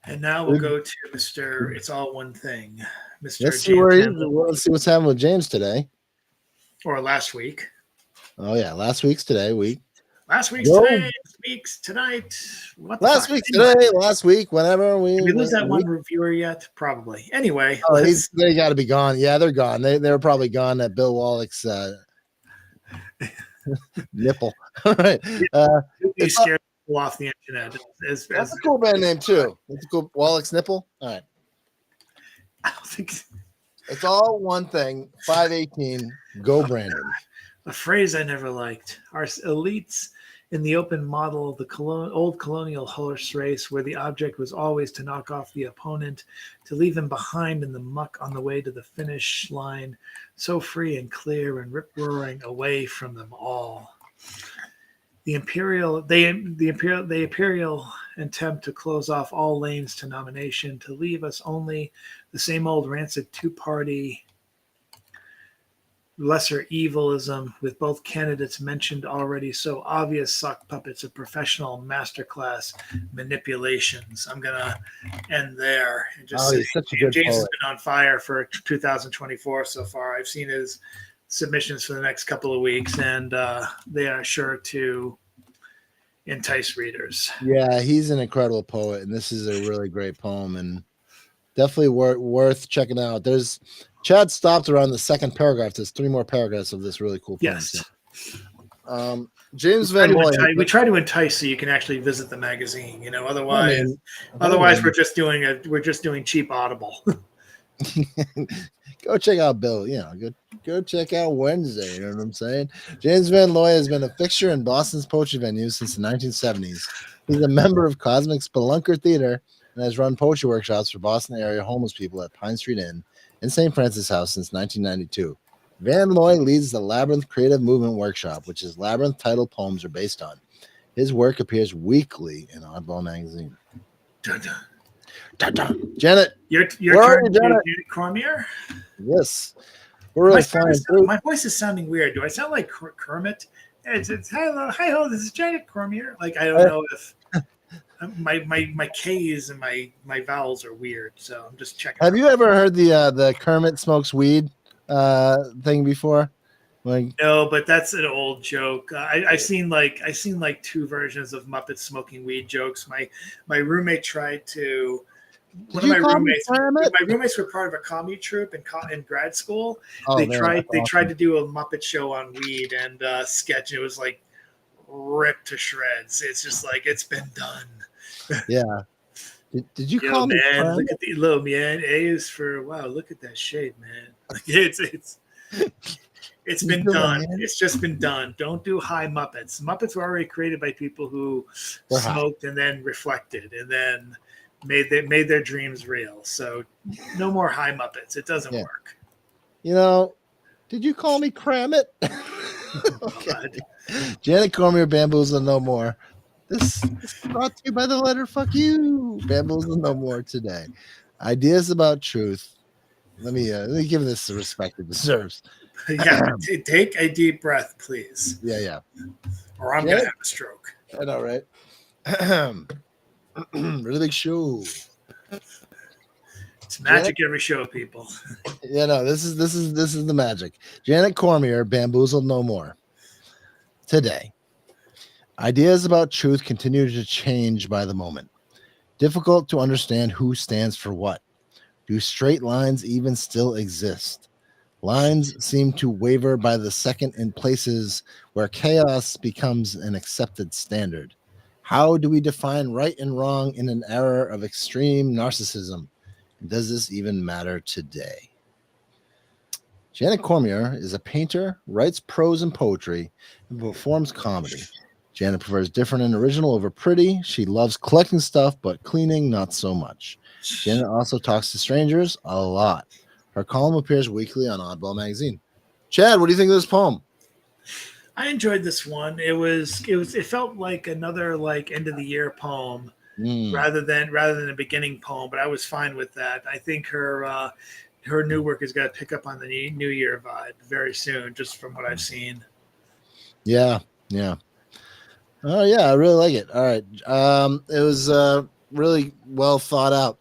And now we'll go to Mr. It's All One Thing, Mr. Let's see what's happening with James today, or last week. Oh yeah, last week's today week. Last week's today, this week's tonight. Last week's today, last week, whenever we. Did we lose that one reviewer yet? Probably. Anyway. They got to be gone. Yeah, they're gone. They're probably gone at Bill Wallach's nipple. All right. It's scared people off the internet. That's a cool band name, too. That's a cool Wallach's nipple. All right. I don't think. It's all one thing. 518. Go, Brandon. A phrase I never liked. Our elites in the open model of the old colonial horse race, where the object was always to knock off the opponent, to leave him behind in the muck on the way to the finish line, so free and clear and rip-roaring away from them all. The imperial attempt to close off all lanes to nomination, to leave us only the same old rancid 2-party lesser evilism, with both candidates mentioned already, so obvious sock puppets of professional masterclass manipulations. I'm gonna end there and just say James has been on fire for 2024 so far. I've seen his submissions for the next couple of weeks, and they are sure to entice readers. Yeah, he's an incredible poet, and this is a really great poem, and definitely worth checking out. Chad stopped around the second paragraph. There's 3 more paragraphs of this really cool poem. Yes. So. James Van Loy. We try to entice so you can actually visit the magazine. Otherwise we're just doing cheap Audible. Go check out Bill. Go check out Wednesday. You know what I'm saying? James Van Loy has been a fixture in Boston's poetry venues since the 1970s. He's a member of Cosmic Spelunker Theater and has run poetry workshops for Boston area homeless people at Pine Street Inn and St. Francis House since 1992. Van Loy leads the Labyrinth Creative Movement Workshop, which his Labyrinth titled poems are based on. His work appears weekly in Oddball Magazine. Dun, dun. Dun, dun. Janet, your turn, Janet Cormier. Yes. We're really flying through. My voice is sounding weird. Do I sound like Kermit? It's hi, this is Janet Cormier. Like, I don't know if my K's and my vowels are weird, so I'm just checking. Have you ever heard the Kermit smokes weed thing before? Like, no, but that's an old joke. I seen like two versions of Muppets smoking weed jokes. My roommate tried to. One of my roommates were part of a comedy troupe in grad school. They tried to do a Muppet show on weed and sketch. And it was like ripped to shreds. It's just like, it's been done. Yeah. Did you call me? Man, look at the little man. A is for wow. Look at that shade, man. Like it's been done. It's just been done. Don't do high Muppets. Muppets were already created by people who smoked and then reflected and then made their dreams real. So no more high Muppets. It doesn't work. You know, did you call me Kramit? Okay. Janet Cormier, Bamboozle No More. This is brought to you by the letter fuck you. Bamboozle No More today. Ideas about truth. Let me give this the respect it deserves. Yeah, take a deep breath, please. Yeah. Or I'm gonna have a stroke. I know, right? Really big show. It's magic every show, people. Yeah, no, this is the magic. Janet Cormier, Bamboozled No More. Today, ideas about truth continue to change by the moment. Difficult to understand who stands for what. Do straight lines even still exist? Lines seem to waver by the second in places where chaos becomes an accepted standard. How do we define right and wrong in an era of extreme narcissism? Does this even matter today? Janet Cormier is a painter, writes prose and poetry, and performs comedy. Janet prefers different and original over pretty. She loves collecting stuff, but cleaning not so much. Janet also talks to strangers a lot. Her column appears weekly on Oddball magazine. Chad, what do you think of this poem? I enjoyed this one. It felt like another like end of the year poem rather than a beginning poem, but I was fine with that. I think her new work is going to pick up on the New Year vibe very soon, just from what I've seen. Yeah. Oh yeah, I really like it. All right. It was really well thought out.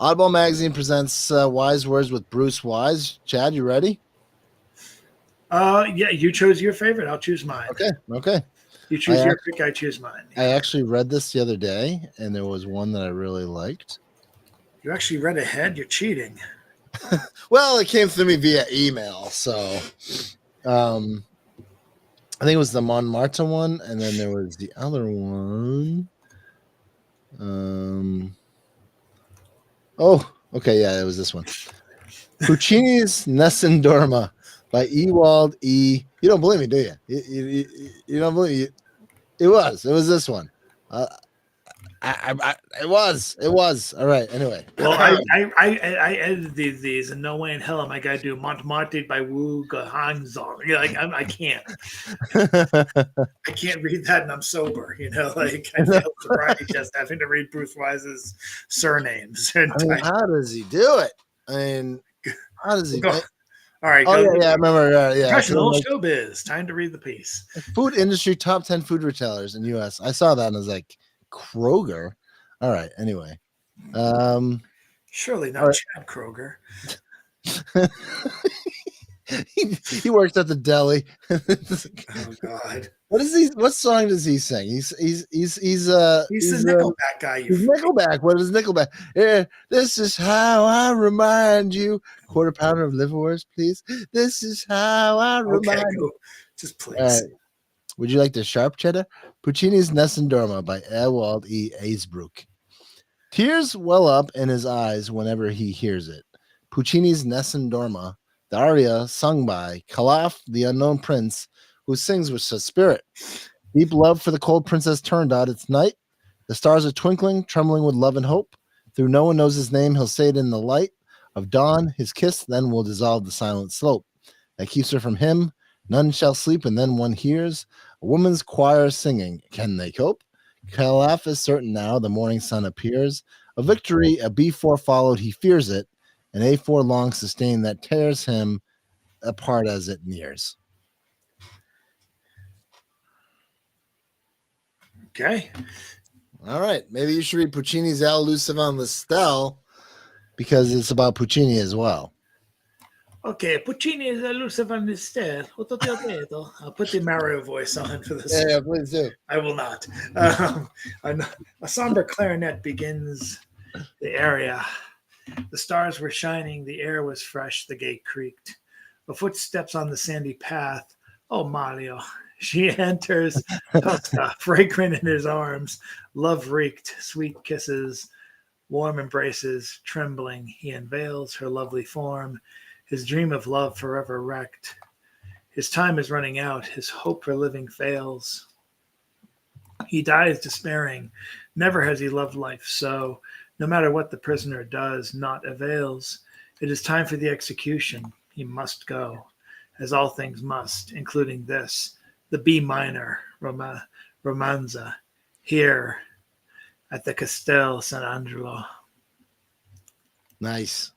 Oddball magazine presents Wise Words with Bruce Wise. Chad, you ready? Yeah, you chose your favorite. I'll choose mine. Okay. You choose your pick, I choose mine. I actually read this the other day, and there was one that I really liked. You actually read ahead? You're cheating. Well, it came through me via email, so I think it was the Montmartre one, and then there was the other one. Oh, okay, yeah, it was this one. Puccini's Nessun Dorma by Ewald E. You don't believe me, do you? You don't believe me? It was this one. It was. All right. Anyway. Well, I edited these, and no way in hell am I gonna do Montmartre by Wu Gehanzong. Like I can't. I can't read that, and I'm sober. Like I feel sobriety just having to read Bruce Wise's surnames. How does he do it? How does he? All right. Oh, yeah, I remember. Professional showbiz. Time to read the piece. Food industry top 10 food retailers in U.S. I saw that and I was like, Kroger. All right. Anyway, surely not Chad Kroger. he works at the deli. Oh God. What song does he sing? He's the Nickelback guy. He's Nickelback. What is Nickelback? Yeah, this is how I remind you. Quarter pounder of liverwurst, please. This is how I remind you. Just please. Would you like the sharp cheddar? Puccini's Nessun Dorma by Ewald E. Aesbrook. Tears well up in his eyes whenever he hears it. Puccini's Nessun Dorma, the aria sung by Calaf, the unknown prince, who sings with such spirit. Deep love for the cold princess Turandot. It's night. The stars are twinkling, trembling with love and hope. Through no one knows his name, he'll say it in the light of dawn. His kiss then will dissolve the silent slope that keeps her from him. None shall sleep, and then one hears a woman's choir singing. Can they cope? Calaf is certain now. The morning sun appears. A victory, a B4 followed. He fears it. An A4 long sustained that tears him apart as it nears. Okay. All right. Maybe you should read Puccini's Al Lucivan Listel because it's about Puccini as well. Okay, Puccini is a Lucivan Listel. I'll put the Mario voice on for this. Yeah, please do. I will not. A somber clarinet begins the area. The stars were shining. The air was fresh. The gate creaked. A footsteps on the sandy path. Oh, Mario. She enters, Tosca, fragrant in his arms. Love reeked, sweet kisses, warm embraces. Trembling, he unveils her lovely form. His dream of love forever wrecked. His time is running out. His hope for living fails. He dies despairing. Never has he loved life so. No matter what the prisoner does, naught avails. It is time for the execution. He must go, as all things must, including this, the B minor romanza, here at the Castel San Angelo. Nice.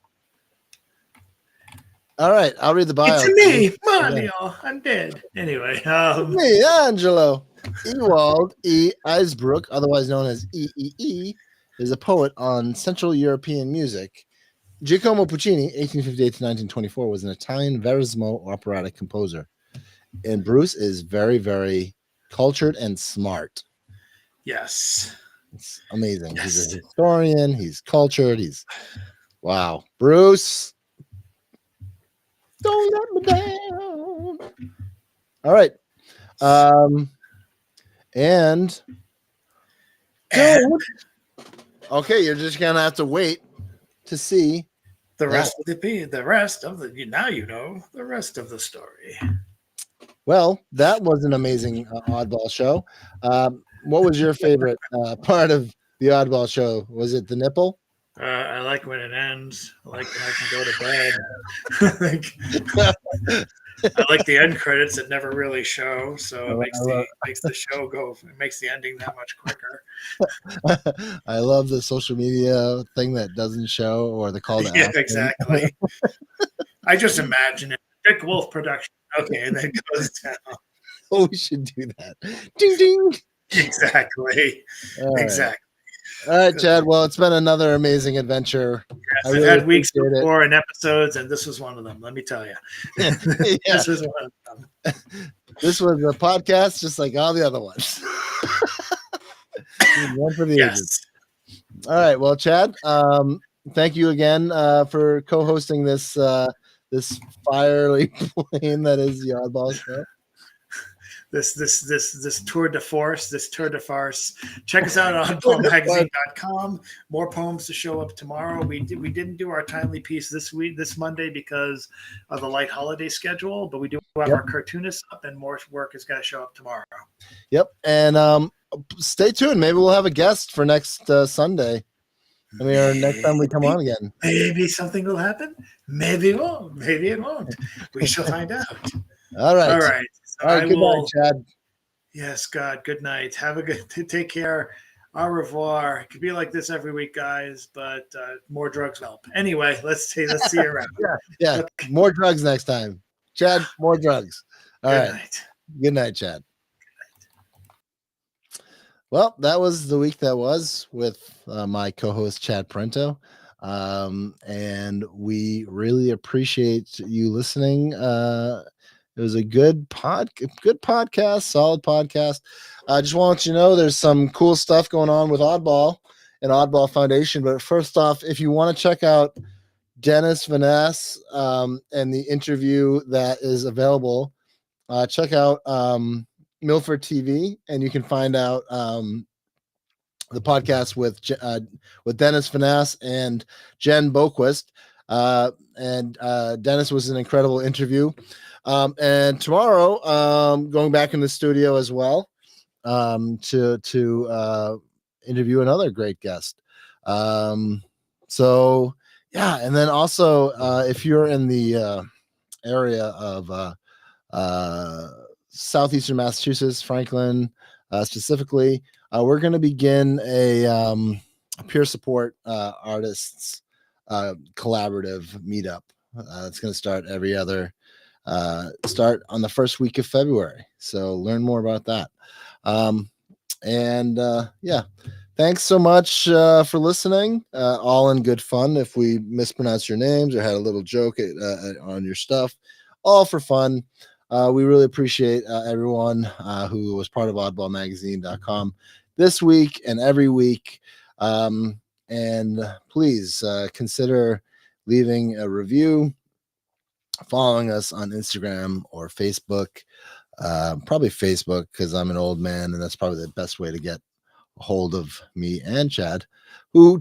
All right, I'll read the bio. It's me, Mario. I'm dead. Anyway, me, Angelo. Ewald E. Eisbruck, otherwise known as EEE, is a poet on Central European music. Giacomo Puccini, 1858 to 1924, was an Italian verismo operatic composer. And Bruce is very, very cultured and smart. yes. It's amazing. Yes. He's a historian. He's cultured. Wow. Bruce, don't let me down. All right. And okay, you're just gonna have to wait to see the rest of the rest of the now you know the rest of the story. Well, that was an amazing Oddball show. What was your favorite part of the Oddball show? Was it the nipple? I like when it ends. I like when I can go to bed. I like the end credits that never really show, so it makes the show go. It makes the ending that much quicker. I love the social media thing that doesn't show or the call to action. Yeah, exactly. I just imagine it. Dick Wolf production. Okay, and then goes down. Oh, we should do that. Ding ding. Exactly. Exactly. All right, Chad. Well, it's been another amazing adventure. Yes, I've had weeks before and episodes, and this was one of them. Let me tell you. This was one of them. This was a podcast just like all the other ones. One for the ages. All right. Well, Chad, thank you again for co-hosting this this fiery plane that is the Oddball show. This tour de force, this tour de farce. Check us out on oddballmagazine.com. More poems to show up tomorrow. We didn't do our timely piece this Monday because of the light holiday schedule, but we do have our cartoonists up, and more work is going to show up tomorrow. Yep, and stay tuned. Maybe we'll have a guest for next Sunday. I mean, or next time we come on again. Maybe something will happen. Maybe it won't. Maybe it won't. We shall find out. All right. All right. So all right. Good night, Chad. Yes, God. Good night. Have a good. Take care. Au revoir. It could be like this every week, guys, but more drugs help. Anyway, let's see you around. Yeah. Okay. More drugs next time, Chad. More drugs. All good right. Night. Good night, Chad. Well, that was the week that was with my co-host Chad Parento, and we really appreciate you listening. It was a good podcast, solid podcast. I just want to let you know there's some cool stuff going on with Oddball and Oddball Foundation. But first off, if you want to check out Dennis Vanasse and the interview that is available, check out Milford TV, and you can find out the podcast with Dennis Vanasse and Jen Boquist. And Dennis was an incredible interview. And tomorrow, going back in the studio as well to interview another great guest. So yeah, and then also if you're in the area of southeastern Massachusetts, Franklin specifically, we're going to begin a peer support artists collaborative meetup. It's going to start every other start on the first week of February. So learn more about that. Yeah, thanks so much for listening. All in good fun. If we mispronounced your names or had a little joke on your stuff, all for fun. We really appreciate everyone who was part of oddballmagazine.com this week and every week. And please consider leaving a review, following us on Instagram or Facebook. Probably Facebook, because I'm an old man and that's probably the best way to get a hold of me and Chad,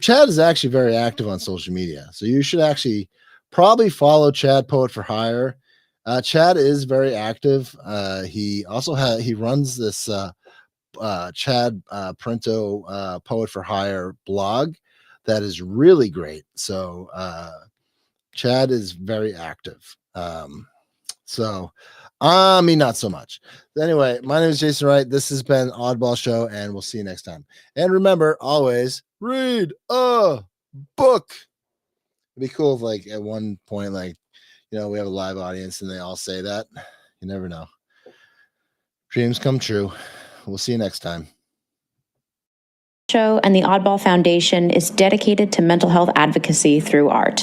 Chad is actually very active on social media. So you should actually probably follow Chad Poet for Hire. Chad is very active. He also he runs this Chad Printo Poet for Hire blog that is really great. So Chad is very active. Not so much. Anyway, my name is Jason Wright. This has been Oddball Show, and we'll see you next time. And remember, always read a book. It'd be cool if, like, at one point, like, we have a live audience and they all say that. You never know. Dreams come true. We'll see you next time. Show and the Oddball Foundation is dedicated to mental health advocacy through art.